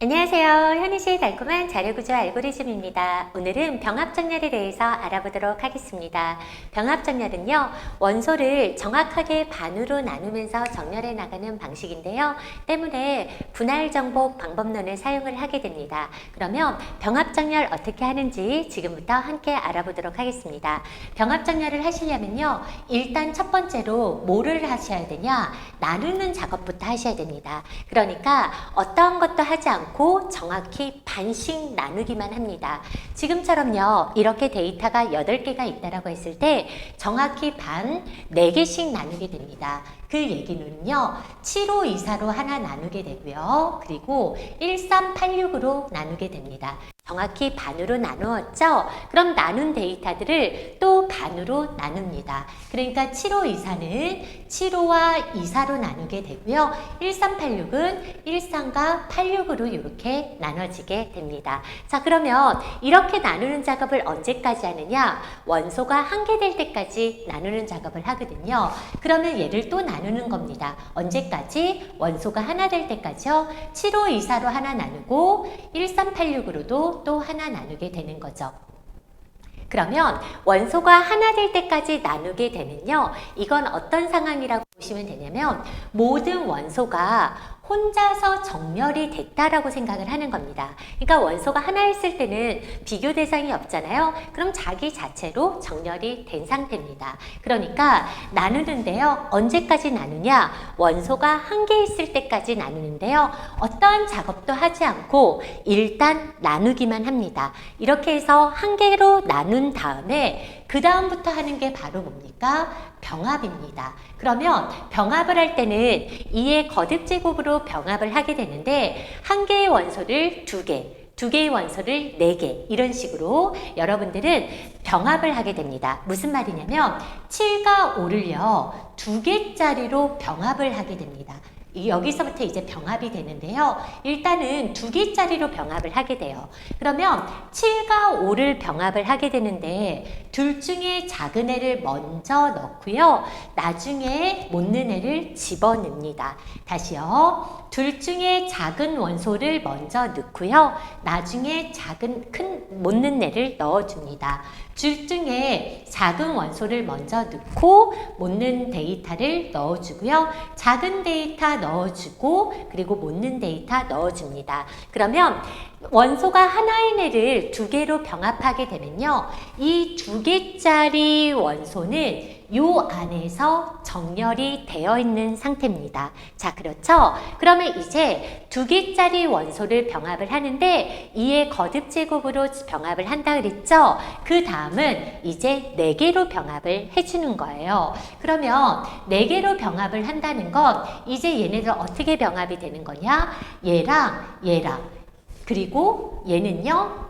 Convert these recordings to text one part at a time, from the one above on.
안녕하세요. 현희씨의 달콤한 자료구조 알고리즘입니다. 오늘은 병합정렬에 대해서 알아보도록 하겠습니다. 병합정렬은요, 원소를 정확하게 반으로 나누면서 정렬해 나가는 방식인데요. 때문에 분할정복 방법론을 사용을 하게 됩니다. 그러면 병합정렬 어떻게 하는지 지금부터 함께 알아보도록 하겠습니다. 병합정렬을 하시려면요, 일단 첫 번째로 뭐를 하셔야 되냐? 나누는 작업부터 하셔야 됩니다. 그러니까 어떠한 것도 하지 않고 정확히 반씩 나누기만 합니다. 지금처럼요, 이렇게 데이터가 8개가 있다라고 했을 때 정확히 반 4개씩 나누게 됩니다. 그 얘기는요, 7524로 하나 나누게 되고요. 그리고 1386으로 나누게 됩니다. 정확히 반으로 나누었죠? 그럼 나눈 데이터들을 또 반으로 나눕니다. 그러니까 7524는 75와 24로 나누게 되고요. 1386은 13과 86으로 이렇게 나눠지게 됩니다. 자, 그러면 이렇게 나누는 작업을 언제까지 하느냐? 원소가 1개 될 때까지 나누는 작업을 하거든요. 그러면 얘를 또 나누는 겁니다. 언제까지? 원소가 하나 될 때까지요. 7524로 하나 나누고 1386으로도 또 하나 나누게 되는 거죠. 그러면 원소가 하나 될 때까지 나누게 되면요, 이건 어떤 상황이라고 보시면 되냐면 모든 원소가 혼자서 정렬이 됐다라고 생각을 하는 겁니다. 그러니까 원소가 하나 있을 때는 비교 대상이 없잖아요. 그럼 자기 자체로 정렬이 된 상태입니다. 그러니까 나누는데요, 언제까지 나누냐? 원소가 1개 있을 때까지 나누는데요, 어떠한 작업도 하지 않고 일단 나누기만 합니다. 이렇게 해서 1개로 나눈 다음에 그 다음부터 하는 게 바로 뭡니까? 병합입니다. 그러면 병합을 할 때는 2의 거듭제곱으로 병합을 하게 되는데 1개의 원소를 2개, 2개의 원소를 4개, 이런 식으로 여러분들은 병합을 하게 됩니다. 무슨 말이냐면 7과 5를요 2개짜리로 병합을 하게 됩니다. 여기서부터 이제 병합이 되는데요. 일단은 2개짜리로 병합을 하게 돼요. 그러면 7과 5를 병합을 하게 되는데 둘 중에 작은 애를 먼저 넣고요. 나중에 못는 애를 집어넣습니다. 다시요. 둘 중에 작은 원소를 먼저 넣고요. 나중에 큰 못는 애를 넣어줍니다. 둘 중에 작은 원소를 먼저 넣고 못는 데이터를 넣어주고요. 작은 데이터 넣어주고 그리고 못는 데이터 넣어줍니다. 그러면 원소가 하나인 애를 2개로 병합하게 되면요, 이 2개짜리 원소는 요 안에서 정렬이 되어 있는 상태입니다. 자, 그렇죠? 그러면 이제 2개짜리 원소를 병합을 하는데 2의 거듭제곱으로 병합을 한다 그랬죠? 그 다음은 이제 4개로 병합을 해주는 거예요. 그러면 4개로 병합을 한다는 건 이제 얘네들 어떻게 병합이 되는 거냐? 얘랑 그리고 얘는요,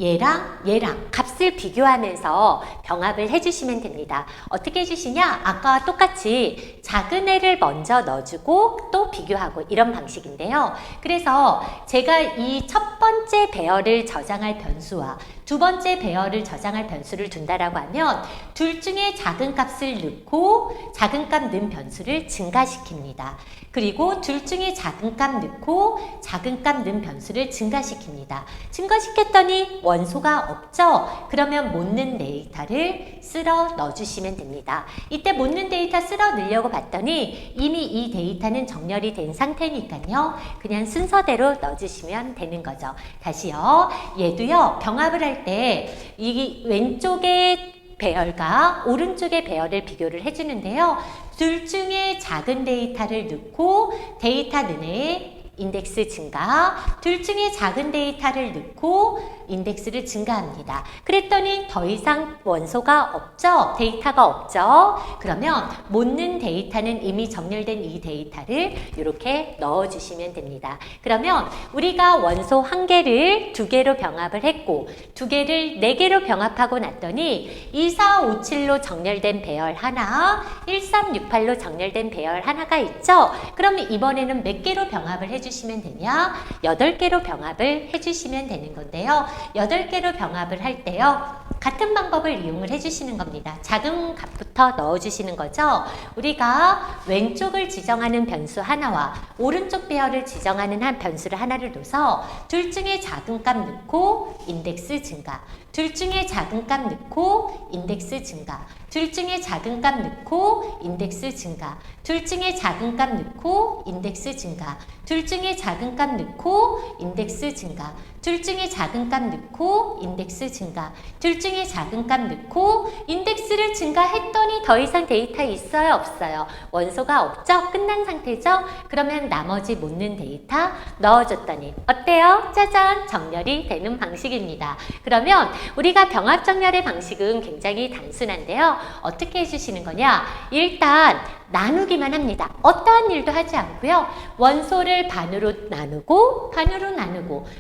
얘랑 값을 비교하면서 병합을 해주시면 됩니다. 어떻게 해주시냐? 아까 똑같이 작은 애를 먼저 넣어주고 또 비교하고 이런 방식인데요. 그래서 제가 이 첫 번째 배열을 저장할 변수와 두 번째 배열을 저장할 변수를 둔다라고 하면 둘 중에 작은 값을 넣고 작은 값 넣은 변수를 증가시킵니다. 그리고 둘 중에 작은 값 넣고 작은 값 넣은 변수를 증가시킵니다. 증가시켰더니 원소가 없죠? 그러면 못는 데이터를 쓸어 넣어주시면 됩니다. 이때 못는 데이터 쓸어 넣으려고 봤더니 이미 이 데이터는 정렬이 된 상태니까요. 그냥 순서대로 넣어주시면 되는 거죠. 다시요. 얘도요. 병합을 할 때 이 왼쪽에 배열과 오른쪽의 배열을 비교를 해주는데요. 둘 중에 작은 데이터를 넣고 데이터 눈에 인덱스 증가, 둘 중에 작은 데이터를 넣고 인덱스를 증가합니다. 그랬더니 더 이상 원소가 없죠? 데이터가 없죠? 그러면 못는 데이터는 이미 정렬된 이 데이터를 이렇게 넣어주시면 됩니다. 그러면 우리가 원소 1개를 2개로 병합을 했고 2개를 4개로 병합하고 났더니 2457로 정렬된 배열 하나, 1368로 정렬된 배열 하나가 있죠? 그러면 이번에는 몇 개로 병합을 해주시면 되냐? 8개로 병합을 해주시면 되는 건데요. 8개로 병합을 할 때요, 같은 방법을 이용을 해주시는 겁니다. 작은 값부터 변수부터 넣어주시는 거죠. 우리가 왼쪽을 지정하는 변수 하나와 오른쪽 배열을 지정하는 한 변수를 하나를 둬서 둘 중에 작은 값 넣고 인덱스 증가, 둘 중에 작은 값 넣고 인덱스 증가, 둘 중에 작은 값 넣고 인덱스 증가, 둘 중에 작은 값 넣고 인덱스 증가, 둘 중에 작은 값 넣고 인덱스 증가, 둘 중에 작은 값 넣고 인덱스 증가, 둘 중에 작은 값 넣고 인덱스를 증가했더니 더 이상 데이터 있어요? 없어요? 원소가 없죠? 끝난 상태죠? 그러면 나머지 못 넣은 데이터 넣어줬더니 어때요? 짜잔! 정렬이 되는 방식입니다. 그러면 우리가 병합정렬의 방식은 굉장히 단순한데요. 어떻게 해주시는 거냐? 일단 나누기만 합니다. 어떠한 일도 하지 않고요. 원소를 반으로 나누고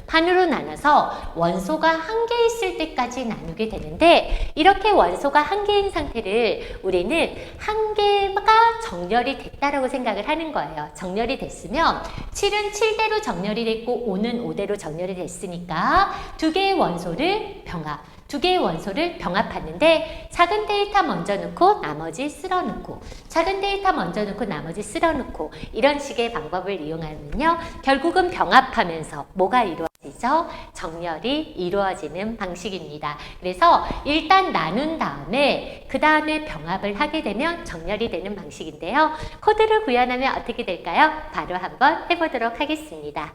반으로 나눠서 원소가 한 개 있을 때까지 나누게 되는데, 이렇게 원소가 한 개인 상태를 우리는 한 개가 정렬이 됐다라고 생각을 하는 거예요. 정렬이 됐으면 7은 7대로 정렬이 됐고 5는 5대로 정렬이 됐으니까 두 개의 원소를 병합하는데, 작은 데이터 먼저 넣고 나머지 쓸어 넣고, 작은 데이터 먼저 넣고 나머지 쓸어 넣고, 이런 식의 방법을 이용하면요, 결국은 병합하면서 뭐가 이루어지죠? 정렬이 이루어지는 방식입니다. 그래서 일단 나눈 다음에 그 다음에 병합을 하게 되면 정렬이 되는 방식인데요. 코드를 구현하면 어떻게 될까요? 바로 한번 해보도록 하겠습니다.